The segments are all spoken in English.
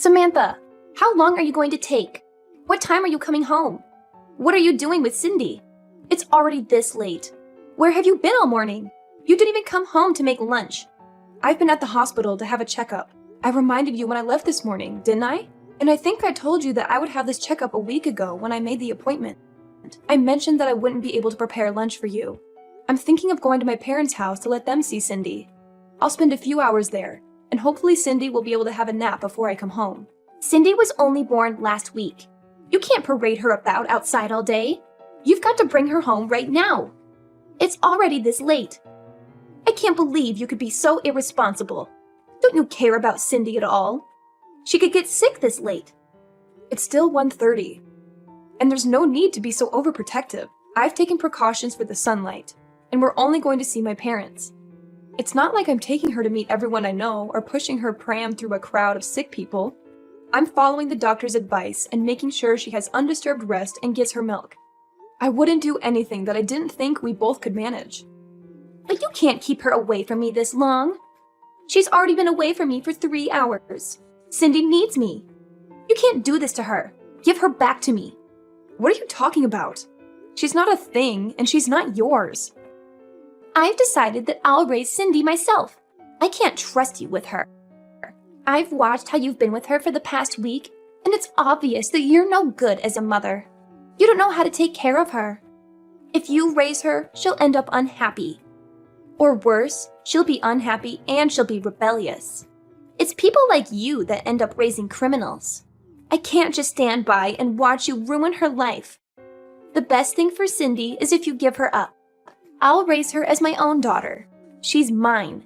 Samantha, how long are you going to take? What time are you coming home? What are you doing with Cindy? It's already this late. Where have you been all morning? You didn't even come home to make lunch. I've been at the hospital to have a checkup. I reminded you when I left this morning, didn't I? And I think I told you that I would have this checkup a week ago when I made the appointment. I mentioned that I wouldn't be able to prepare lunch for you. I'm thinking of going to my parents' house to let them see Cindy. I'll spend a few hours there, and hopefully Cindy will be able to have a nap before I come home. Cindy was only born last week. You can't parade her about outside all day. You've got to bring her home right now. It's already this late. I can't believe you could be so irresponsible. Don't you care about Cindy at all? She could get sick this late. It's still 1:30, and there's no need to be so overprotective. I've taken precautions for the sunlight, and we're only going to see my parents. It's not like I'm taking her to meet everyone I know or pushing her pram through a crowd of sick people. I'm following the doctor's advice and making sure she has undisturbed rest and gets her milk. I wouldn't do anything that I didn't think we both could manage. But you can't keep her away from me this long. She's already been away from me for 3 hours. Cindy needs me. You can't do this to her. Give her back to me. What are you talking about? She's not a thing, and she's not yours. I've decided that I'll raise Cindy myself. I can't trust you with her. I've watched how you've been with her for the past week, and it's obvious that you're no good as a mother. You don't know how to take care of her. If you raise her, she'll end up unhappy. Or worse, she'll be unhappy and she'll be rebellious. It's people like you that end up raising criminals. I can't just stand by and watch you ruin her life. The best thing for Cindy is if you give her up. I'll raise her as my own daughter. She's mine.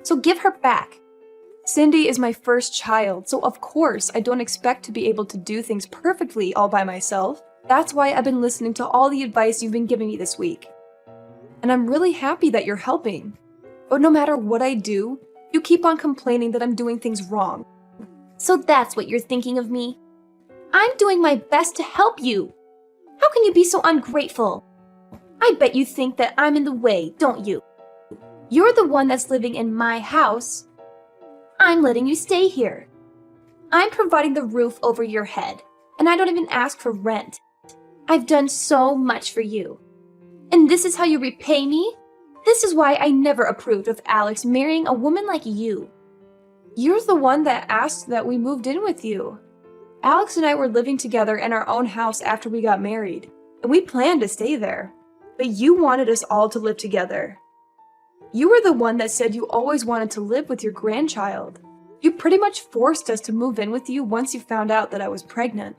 So give her back. Cindy is my first child, so of course I don't expect to be able to do things perfectly all by myself. That's why I've been listening to all the advice you've been giving me this week. And I'm really happy that you're helping. But no matter what I do, you keep on complaining that I'm doing things wrong. So that's what you're thinking of me? I'm doing my best to help you. How can you be so ungrateful? I bet you think that I'm in the way, don't you? You're the one that's living in my house. I'm letting you stay here. I'm providing the roof over your head, and I don't even ask for rent. I've done so much for you. And this is how you repay me? This is why I never approved of Alex marrying a woman like you. You're the one that asked that we moved in with you. Alex and I were living together in our own house after we got married, and we planned to stay there. But you wanted us all to live together. You were the one that said you always wanted to live with your grandchild. You pretty much forced us to move in with you once you found out that I was pregnant.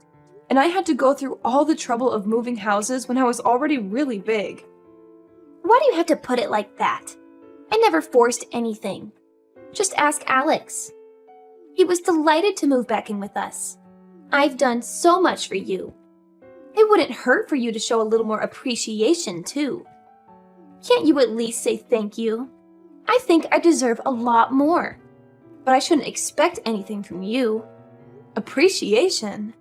And I had to go through all the trouble of moving houses when I was already really big. Why do you have to put it like that? I never forced anything. Just ask Alex. He was delighted to move back in with us. I've done so much for you. It wouldn't hurt for you to show a little more appreciation, too. Can't you at least say thank you? I think I deserve a lot more. But I shouldn't expect anything from you. Appreciation?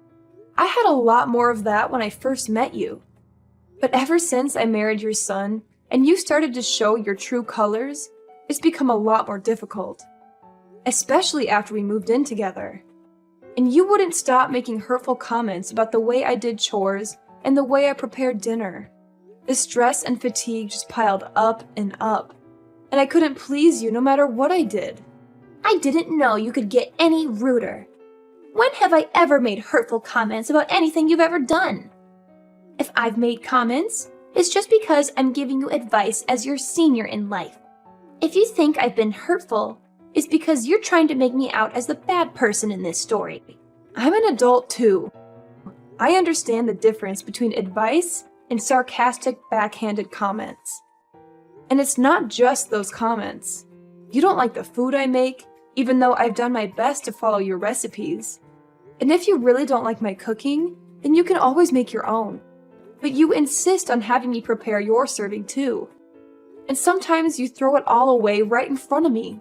I had a lot more of that when I first met you. But ever since I married your son, and you started to show your true colors, it's become a lot more difficult. Especially after we moved in together. And you wouldn't stop making hurtful comments about the way I did chores and the way I prepared dinner. The stress and fatigue just piled up, and I couldn't please you no matter what I did. I didn't know you could get any ruder. When have I ever made hurtful comments about anything you've ever done? If I've made comments, it's just because I'm giving you advice as your senior in life. If you think I've been hurtful, it's because you're trying to make me out as the bad person in this story. I'm an adult too. I understand the difference between advice and sarcastic, backhanded comments. And it's not just those comments. You don't like the food I make, even though I've done my best to follow your recipes. And if you really don't like my cooking, then you can always make your own. But you insist on having me prepare your serving too. And sometimes you throw it all away right in front of me.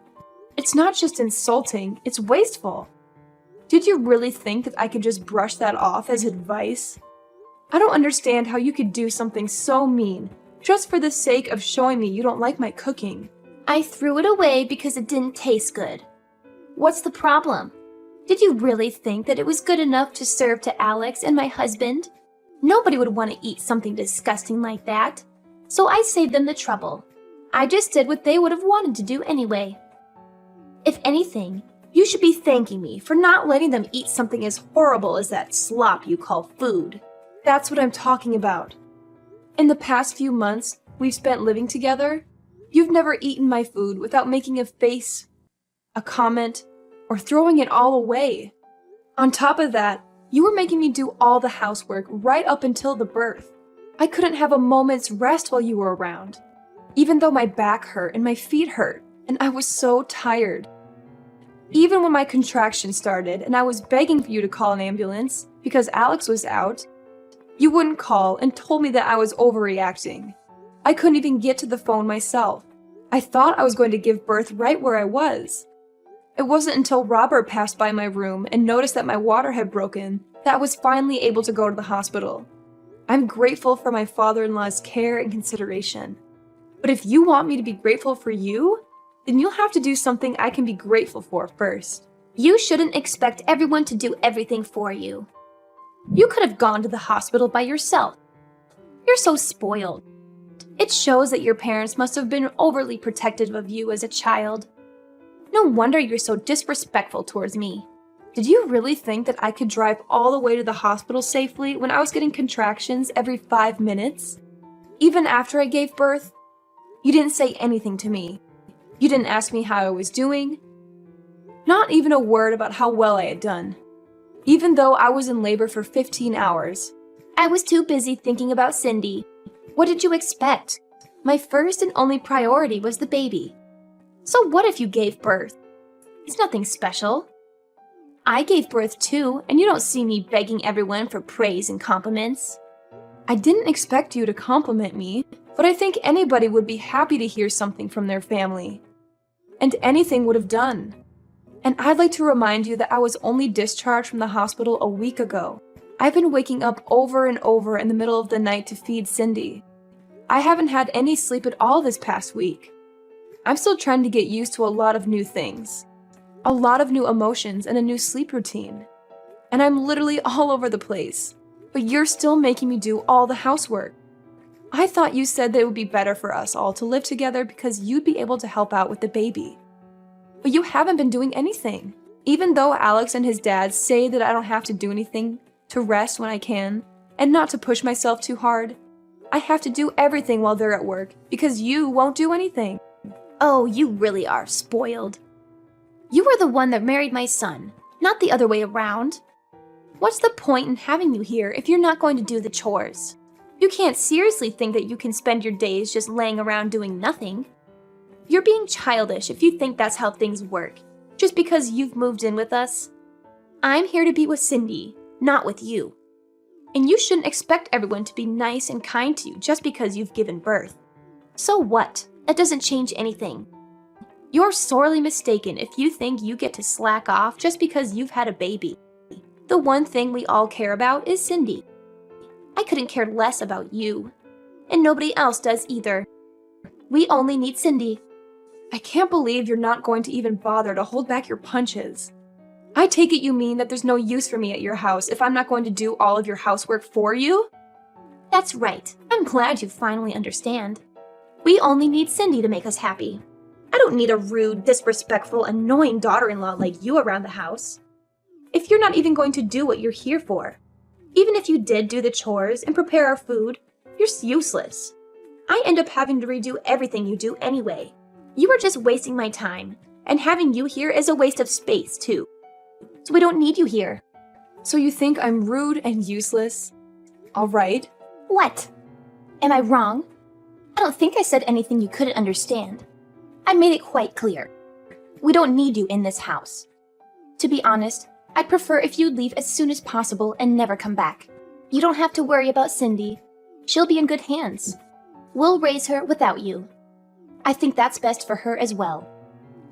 It's not just insulting, it's wasteful. Did you really think that I could just brush that off as advice? I don't understand how you could do something so mean, just for the sake of showing me you don't like my cooking. I threw it away because it didn't taste good. What's the problem? Did you really think that it was good enough to serve to Alex and my husband? Nobody would want to eat something disgusting like that. So I saved them the trouble. I just did what they would have wanted to do anyway. If anything, you should be thanking me for not letting them eat something as horrible as that slop you call food. That's what I'm talking about. In the past few months we've spent living together, you've never eaten my food without making a face, a comment, or throwing it all away. On top of that, you were making me do all the housework right up until the birth. I couldn't have a moment's rest while you were around, even though my back hurt and my feet hurt, and I was so tired. Even when my contractions started and I was begging for you to call an ambulance because Alex was out, you wouldn't call and told me that I was overreacting. I couldn't even get to the phone myself. I thought I was going to give birth right where I was. It wasn't until Robert passed by my room and noticed that my water had broken that I was finally able to go to the hospital. I'm grateful for my father-in-law's care and consideration. But if you want me to be grateful for you, then you'll have to do something I can be grateful for first. You shouldn't expect everyone to do everything for you. You could have gone to the hospital by yourself. You're so spoiled. It shows that your parents must have been overly protective of you as a child. No wonder you're so disrespectful towards me. Did you really think that I could drive all the way to the hospital safely when I was getting contractions every 5 minutes? Even after I gave birth? You didn't say anything to me. You didn't ask me how I was doing. Not even a word about how well I had done. Even though I was in labor for 15 hours. I was too busy thinking about Cindy. What did you expect? My first and only priority was the baby. So what if you gave birth? It's nothing special. I gave birth too, and you don't see me begging everyone for praise and compliments. I didn't expect you to compliment me, but I think anybody would be happy to hear something from their family. And anything would have done. And I'd like to remind you that I was only discharged from the hospital a week ago. I've been waking up over and over in the middle of the night to feed Cindy. I haven't had any sleep at all this past week. I'm still trying to get used to a lot of new things. A lot of new emotions and a new sleep routine. And I'm literally all over the place. But you're still making me do all the housework. I thought you said that it would be better for us all to live together because you'd be able to help out with the baby. But you haven't been doing anything. Even though Alex and his dad say that I don't have to do anything, to rest when I can, and not to push myself too hard, I have to do everything while they're at work because you won't do anything. Oh, you really are spoiled. You were the one that married my son, not the other way around. What's the point in having you here if you're not going to do the chores? You can't seriously think that you can spend your days just laying around doing nothing. You're being childish if you think that's how things work, just because you've moved in with us. I'm here to be with Cindy, not with you. And you shouldn't expect everyone to be nice and kind to you just because you've given birth. So what? That doesn't change anything. You're sorely mistaken if you think you get to slack off just because you've had a baby. The one thing we all care about is Cindy. I couldn't care less about you. And nobody else does either. We only need Cindy. I can't believe you're not going to even bother to hold back your punches. I take it you mean that there's no use for me at your house if I'm not going to do all of your housework for you? That's right. I'm glad you finally understand. We only need Cindy to make us happy. I don't need a rude, disrespectful, annoying daughter-in-law like you around the house. If you're not even going to do what you're here for, even if you did do the chores and prepare our food, you're useless. I end up having to redo everything you do anyway. You are just wasting my time, and having you here is a waste of space too. So we don't need you here. So you think I'm rude and useless? All right. What? Am I wrong? I don't think I said anything you couldn't understand. I made it quite clear. We don't need you in this house. To be honest, I'd prefer if you'd leave as soon as possible and never come back. You don't have to worry about Cindy. She'll be in good hands. We'll raise her without you. I think that's best for her as well.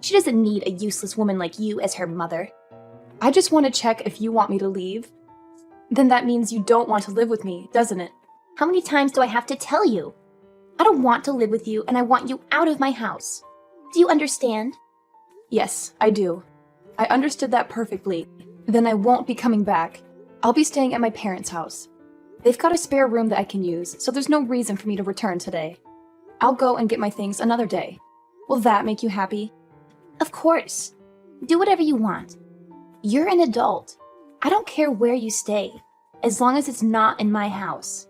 She doesn't need a useless woman like you as her mother. I just want to check if you want me to leave. Then that means you don't want to live with me, doesn't it? How many times do I have to tell you? I don't want to live with you and I want you out of my house. Do you understand? Yes, I do. I understood that perfectly. Then I won't be coming back. I'll be staying at my parents' house. They've got a spare room that I can use, so there's no reason for me to return today. I'll go and get my things another day. Will that make you happy? Of course. Do whatever you want. You're an adult. I don't care where you stay, as long as it's not in my house.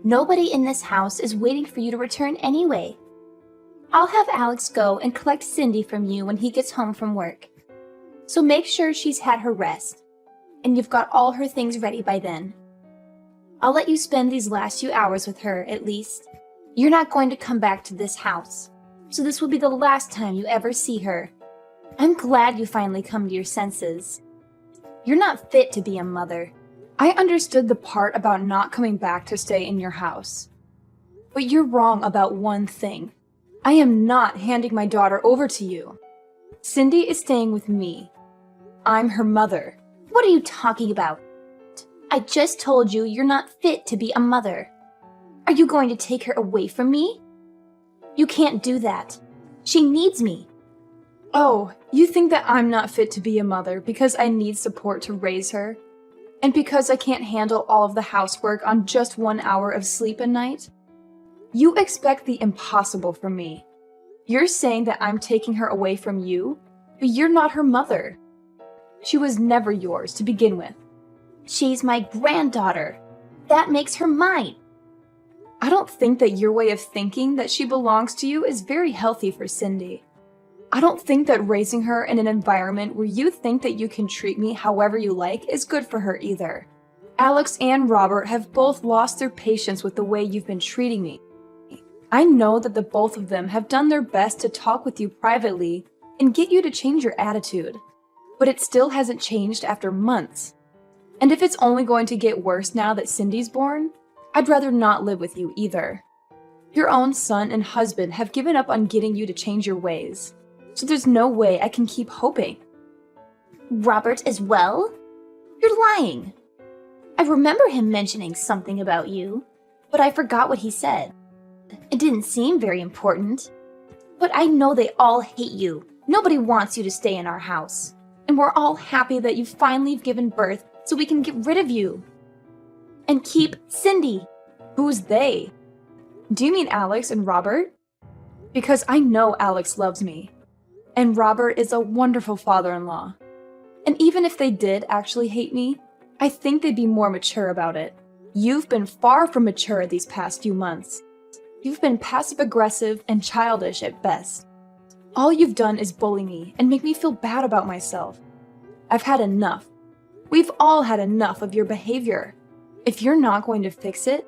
Nobody in this house is waiting for you to return anyway. I'll have Alex go and collect Cindy from you when he gets home from work. So make sure she's had her rest, and you've got all her things ready by then. I'll let you spend these last few hours with her, at least. You're not going to come back to this house, so this will be the last time you ever see her. I'm glad you finally come to your senses. You're not fit to be a mother. I understood the part about not coming back to stay in your house. But you're wrong about one thing. I am not handing my daughter over to you. Cindy is staying with me. I'm her mother. What are you talking about? I just told you you're not fit to be a mother. Are you going to take her away from me? You can't do that. She needs me. Oh, you think that I'm not fit to be a mother because I need support to raise her? And because I can't handle all of the housework on just 1 hour of sleep a night? You expect the impossible from me. You're saying that I'm taking her away from you, but you're not her mother. She was never yours to begin with. She's my granddaughter. That makes her mine. I don't think that your way of thinking that she belongs to you is very healthy for Cindy. I don't think that raising her in an environment where you think that you can treat me however you like is good for her either. Alex and Robert have both lost their patience with the way you've been treating me. I know that the both of them have done their best to talk with you privately and get you to change your attitude, but it still hasn't changed after months. And if it's only going to get worse now that Cindy's born, I'd rather not live with you either. Your own son and husband have given up on getting you to change your ways, so there's no way I can keep hoping. Robert as well? You're lying. I remember him mentioning something about you, but I forgot what he said. It didn't seem very important. But I know they all hate you. Nobody wants you to stay in our house. And we're all happy that you finally have given birth so we can get rid of you. And keep Cindy. Who's they? Do you mean Alex and Robert? Because I know Alex loves me. And Robert is a wonderful father-in-law. And even if they did actually hate me, I think they'd be more mature about it. You've been far from mature these past few months. You've been passive-aggressive and childish at best. All you've done is bully me and make me feel bad about myself. I've had enough. We've all had enough of your behavior. If you're not going to fix it,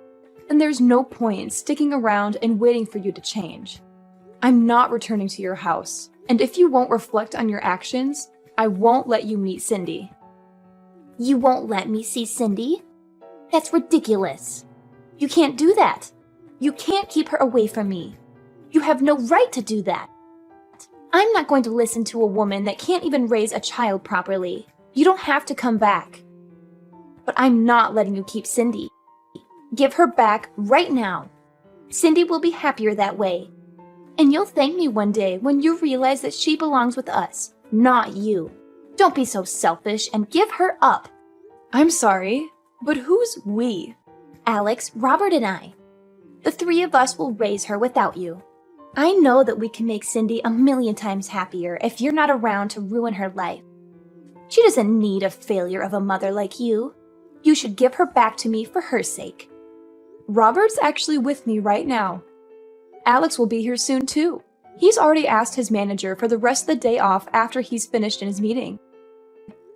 then there's no point in sticking around and waiting for you to change. I'm not returning to your house, and if you won't reflect on your actions, I won't let you meet Cindy. You won't let me see Cindy? That's ridiculous. You can't do that. You can't keep her away from me. You have no right to do that. I'm not going to listen to a woman that can't even raise a child properly. You don't have to come back. But I'm not letting you keep Cindy. Give her back right now. Cindy will be happier that way. And you'll thank me one day when you realize that she belongs with us, not you. Don't be so selfish and give her up. I'm sorry, but who's we? Alex, Robert, and I. The three of us will raise her without you. I know that we can make Cindy 1,000,000 times happier if you're not around to ruin her life. She doesn't need a failure of a mother like you. You should give her back to me for her sake. Robert's actually with me right now. Alex will be here soon too. He's already asked his manager for the rest of the day off after he's finished in his meeting.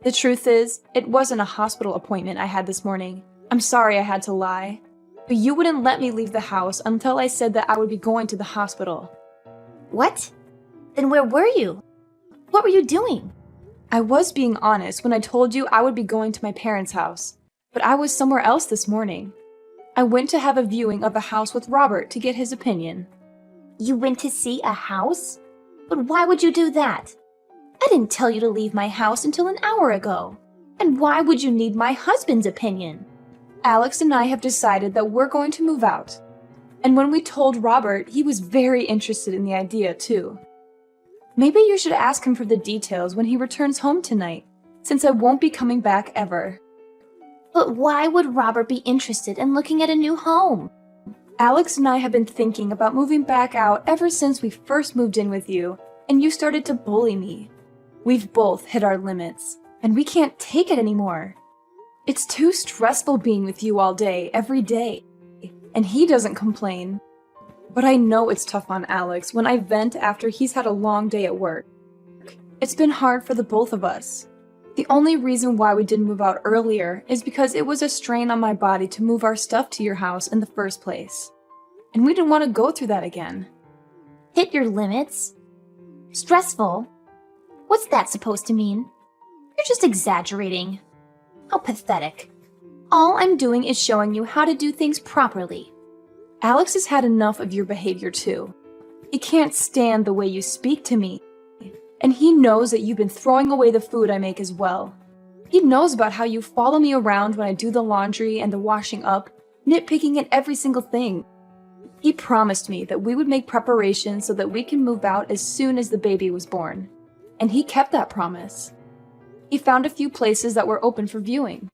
The truth is, it wasn't a hospital appointment I had this morning. I'm sorry I had to lie. But you wouldn't let me leave the house until I said that I would be going to the hospital. What? Then where were you? What were you doing? I was being honest when I told you I would be going to my parents' house, but I was somewhere else this morning. I went to have a viewing of a house with Robert to get his opinion. You went to see a house? But why would you do that? I didn't tell you to leave my house until an hour ago. And why would you need my husband's opinion? Alex and I have decided that we're going to move out. And when we told Robert, he was very interested in the idea too. Maybe you should ask him for the details when he returns home tonight. since I won't be coming back ever. But why would Robert be interested in looking at a new home? Alex and I have been thinking about moving back out ever since we first moved in with you, and you started to bully me. We've both hit our limits, and we can't take it anymore. It's too stressful being with you all day, every day. And he doesn't complain. But I know it's tough on Alex when I vent after he's had a long day at work. It's been hard for the both of us. The only reason why we didn't move out earlier is because it was a strain on my body to move our stuff to your house in the first place. And we didn't want to go through that again. Hit your limits? Stressful? What's that supposed to mean? You're just exaggerating. How pathetic. All I'm doing is showing you how to do things properly. Alex has had enough of your behavior too. He can't stand the way you speak to me. And he knows that you've been throwing away the food I make as well. He knows about how you follow me around when I do the laundry and the washing up, nitpicking at every single thing. He promised me that we would make preparations so that we can move out as soon as the baby was born. And he kept that promise. He found a few places that were open for viewing,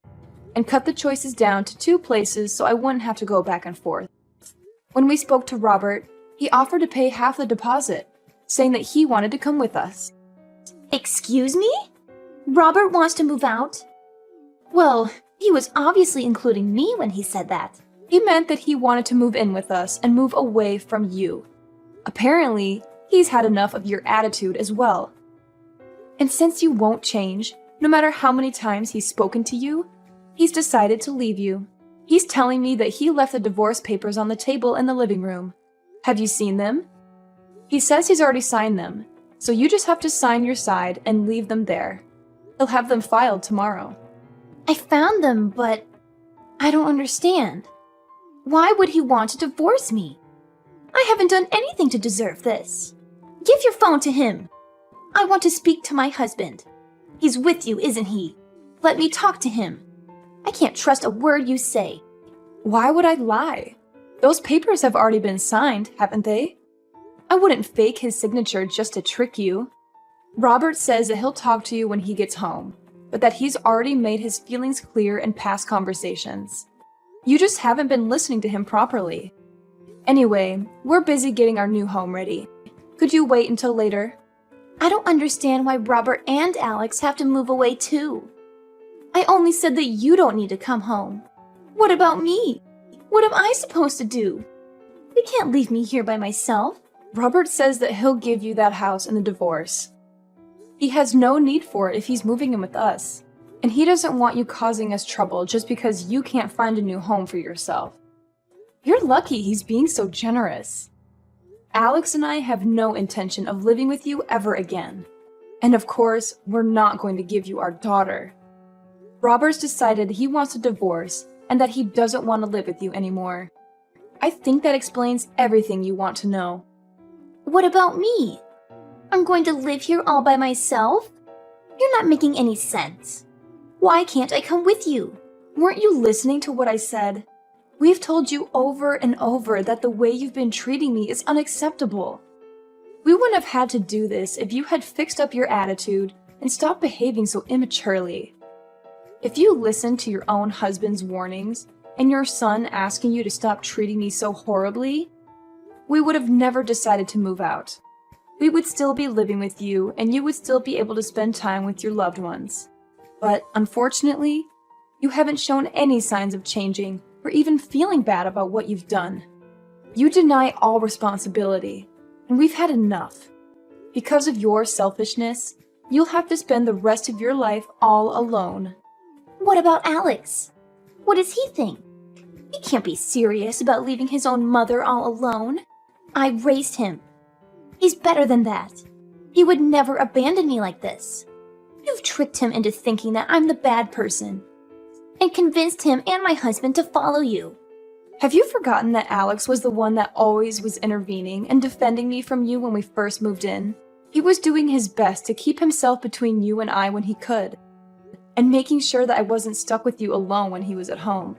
and cut the choices down to 2 places so I wouldn't have to go back and forth. When we spoke to Robert, he offered to pay half the deposit, saying that he wanted to come with us. Excuse me? Robert wants to move out? Well, he was obviously including me when he said that. He meant that he wanted to move in with us and move away from you. Apparently, he's had enough of your attitude as well. And since you won't change, no matter how many times he's spoken to you, he's decided to leave you. He's telling me that he left the divorce papers on the table in the living room. Have you seen them? He says he's already signed them, so you just have to sign your side and leave them there. He'll have them filed tomorrow. I found them, but I don't understand. Why would he want to divorce me? I haven't done anything to deserve this. Give your phone to him. I want to speak to my husband. He's with you, isn't he? Let me talk to him. I can't trust a word you say. Why would I lie? Those papers have already been signed, haven't they? I wouldn't fake his signature just to trick you. Robert says that he'll talk to you when he gets home, but that he's already made his feelings clear in past conversations. You just haven't been listening to him properly. Anyway, we're busy getting our new home ready. Could you wait until later? I don't understand why Robert and Alex have to move away too. I only said that you don't need to come home. What about me? What am I supposed to do? You can't leave me here by myself. Robert says that he'll give you that house in the divorce. He has no need for it if he's moving in with us. And he doesn't want you causing us trouble just because you can't find a new home for yourself. You're lucky he's being so generous. Alex and I have no intention of living with you ever again. And of course, we're not going to give you our daughter. Robert's decided he wants a divorce and that he doesn't want to live with you anymore. I think that explains everything you want to know. What about me? I'm going to live here all by myself? You're not making any sense. Why can't I come with you? Weren't you listening to what I said? We've told you over and over that the way you've been treating me is unacceptable. We wouldn't have had to do this if you had fixed up your attitude and stopped behaving so immaturely. If you listened to your own husband's warnings and your son asking you to stop treating me so horribly, we would have never decided to move out. We would still be living with you and you would still be able to spend time with your loved ones. But unfortunately, you haven't shown any signs of changing or even feeling bad about what you've done. You deny all responsibility, and we've had enough. Because of your selfishness, you'll have to spend the rest of your life all alone. What about Alex? What does he think? He can't be serious about leaving his own mother all alone. I raised him. He's better than that. He would never abandon me like this. You've tricked him into thinking that I'm the bad person, and convinced him and my husband to follow you. Have you forgotten that Alex was the one that always was intervening and defending me from you when we first moved in? He was doing his best to keep himself between you and I when he could, and making sure that I wasn't stuck with you alone when he was at home.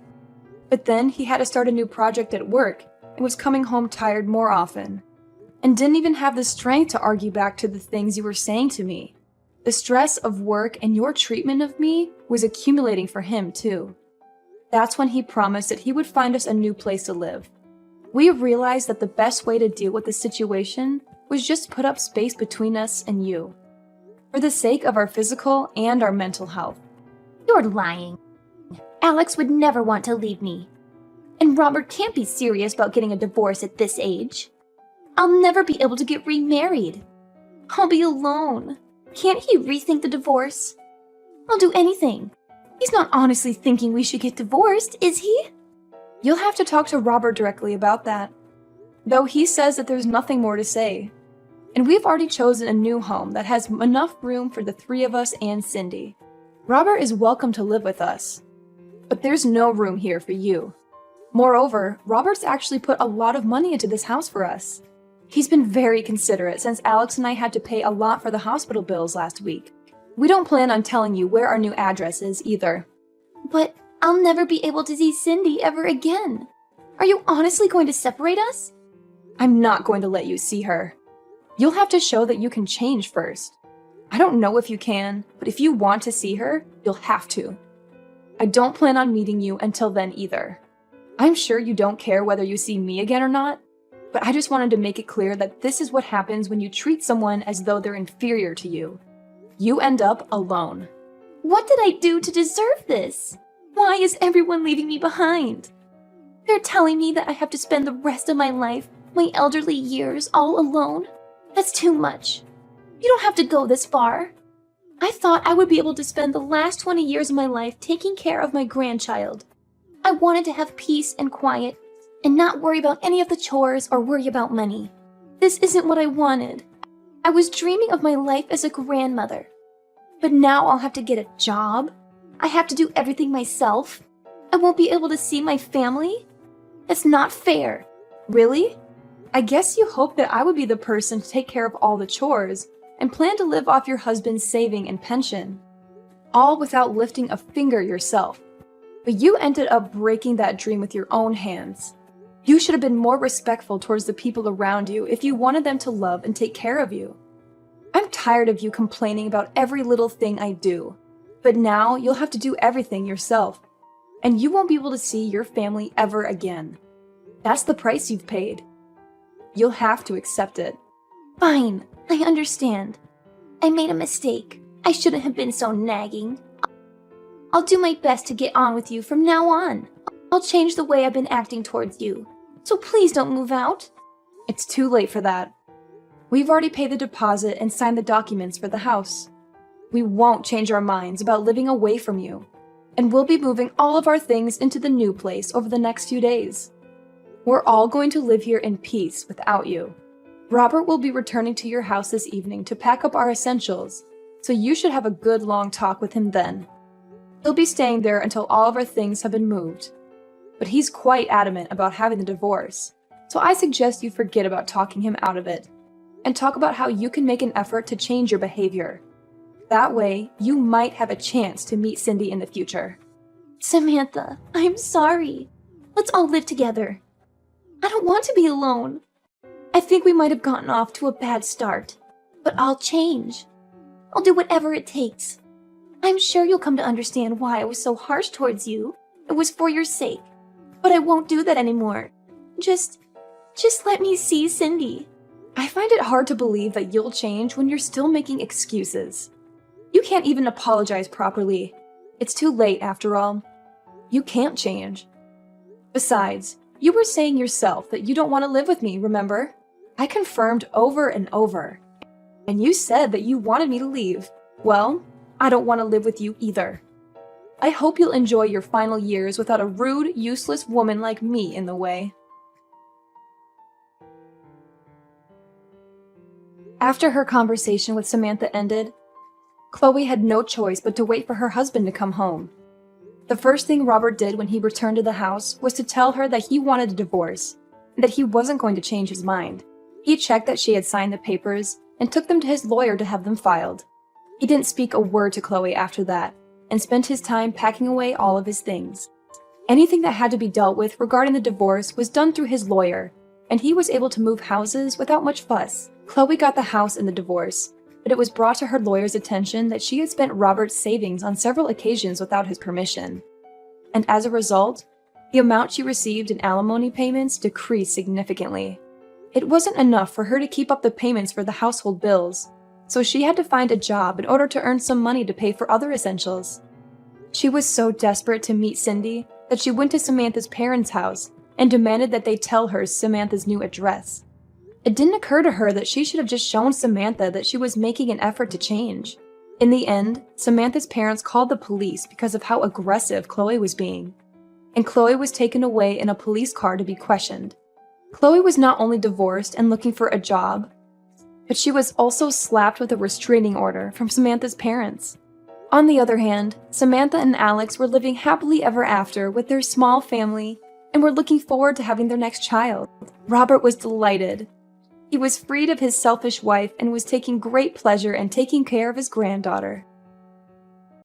But then he had to start a new project at work and was coming home tired more often, and didn't even have the strength to argue back to the things you were saying to me. The stress of work and your treatment of me was accumulating for him too. That's when he promised that he would find us a new place to live. We realized that the best way to deal with the situation was just put up space between us and you, for the sake of our physical and our mental health. You're lying. Alex would never want to leave me. And Robert can't be serious about getting a divorce at this age. I'll never be able to get remarried. I'll be alone. Can't he rethink the divorce? I'll do anything. He's not honestly thinking we should get divorced, is he? You'll have to talk to Robert directly about that, though he says that there's nothing more to say. And we've already chosen a new home that has enough room for the three of us and Cindy. Robert is welcome to live with us, but there's no room here for you. Moreover, Robert's actually put a lot of money into this house for us. He's been very considerate since Alex and I had to pay a lot for the hospital bills last week. We don't plan on telling you where our new address is either. But I'll never be able to see Cindy ever again. Are you honestly going to separate us? I'm not going to let you see her. You'll have to show that you can change first. I don't know if you can, but if you want to see her, you'll have to. I don't plan on meeting you until then either. I'm sure you don't care whether you see me again or not, but I just wanted to make it clear that this is what happens when you treat someone as though they're inferior to you. You end up alone. What did I do to deserve this? Why is everyone leaving me behind? They're telling me that I have to spend the rest of my life, my elderly years, all alone? That's too much. You don't have to go this far. I thought I would be able to spend the last 20 years of my life taking care of my grandchild. I wanted to have peace and quiet, and not worry about any of the chores or worry about money. This isn't what I wanted. I was dreaming of my life as a grandmother. But now I'll have to get a job. I have to do everything myself. I won't be able to see my family. That's not fair. Really? I guess you hoped that I would be the person to take care of all the chores and plan to live off your husband's saving and pension, all without lifting a finger yourself. But you ended up breaking that dream with your own hands. You should have been more respectful towards the people around you if you wanted them to love and take care of you. I'm tired of you complaining about every little thing I do, but now you'll have to do everything yourself, and you won't be able to see your family ever again. That's the price you've paid. You'll have to accept it. Fine, I understand. I made a mistake. I shouldn't have been so nagging. I'll do my best to get on with you from now on. I'll change the way I've been acting towards you. So please don't move out. It's too late for that. We've already paid the deposit and signed the documents for the house. We won't change our minds about living away from you, and we'll be moving all of our things into the new place over the next few days. We're all going to live here in peace without you. Robert will be returning to your house this evening to pack up our essentials, so you should have a good long talk with him then. He'll be staying there until all of our things have been moved. But he's quite adamant about having the divorce, so I suggest you forget about talking him out of it, and talk about how you can make an effort to change your behavior. That way, you might have a chance to meet Cindy in the future. Samantha, I'm sorry. Let's all live together. I don't want to be alone. I think we might have gotten off to a bad start, but I'll change. I'll do whatever it takes. I'm sure you'll come to understand why I was so harsh towards you. It was for your sake. But I won't do that anymore. Just let me see Cindy. I find it hard to believe that you'll change when you're still making excuses. You can't even apologize properly. It's too late after all. You can't change. Besides, you were saying yourself that you don't want to live with me, remember? I confirmed over and over. And you said that you wanted me to leave. Well, I don't want to live with you either. I hope you'll enjoy your final years without a rude, useless woman like me in the way. After her conversation with Samantha ended, Chloe had no choice but to wait for her husband to come home. The first thing Robert did when he returned to the house was to tell her that he wanted a divorce, and that he wasn't going to change his mind. He checked that she had signed the papers and took them to his lawyer to have them filed. He didn't speak a word to Chloe after that, and spent his time packing away all of his things. Anything that had to be dealt with regarding the divorce was done through his lawyer, and he was able to move houses without much fuss. Chloe got the house and the divorce, but it was brought to her lawyer's attention that she had spent Robert's savings on several occasions without his permission. And as a result, the amount she received in alimony payments decreased significantly. It wasn't enough for her to keep up the payments for the household bills, so she had to find a job in order to earn some money to pay for other essentials. She was so desperate to meet Cindy that she went to Samantha's parents' house and demanded that they tell her Samantha's new address. It didn't occur to her that she should have just shown Samantha that she was making an effort to change. In the end, Samantha's parents called the police because of how aggressive Chloe was being, and Chloe was taken away in a police car to be questioned. Chloe was not only divorced and looking for a job, but she was also slapped with a restraining order from Samantha's parents. On the other hand, Samantha and Alex were living happily ever after with their small family and were looking forward to having their next child. Robert was delighted. He was freed of his selfish wife and was taking great pleasure in taking care of his granddaughter.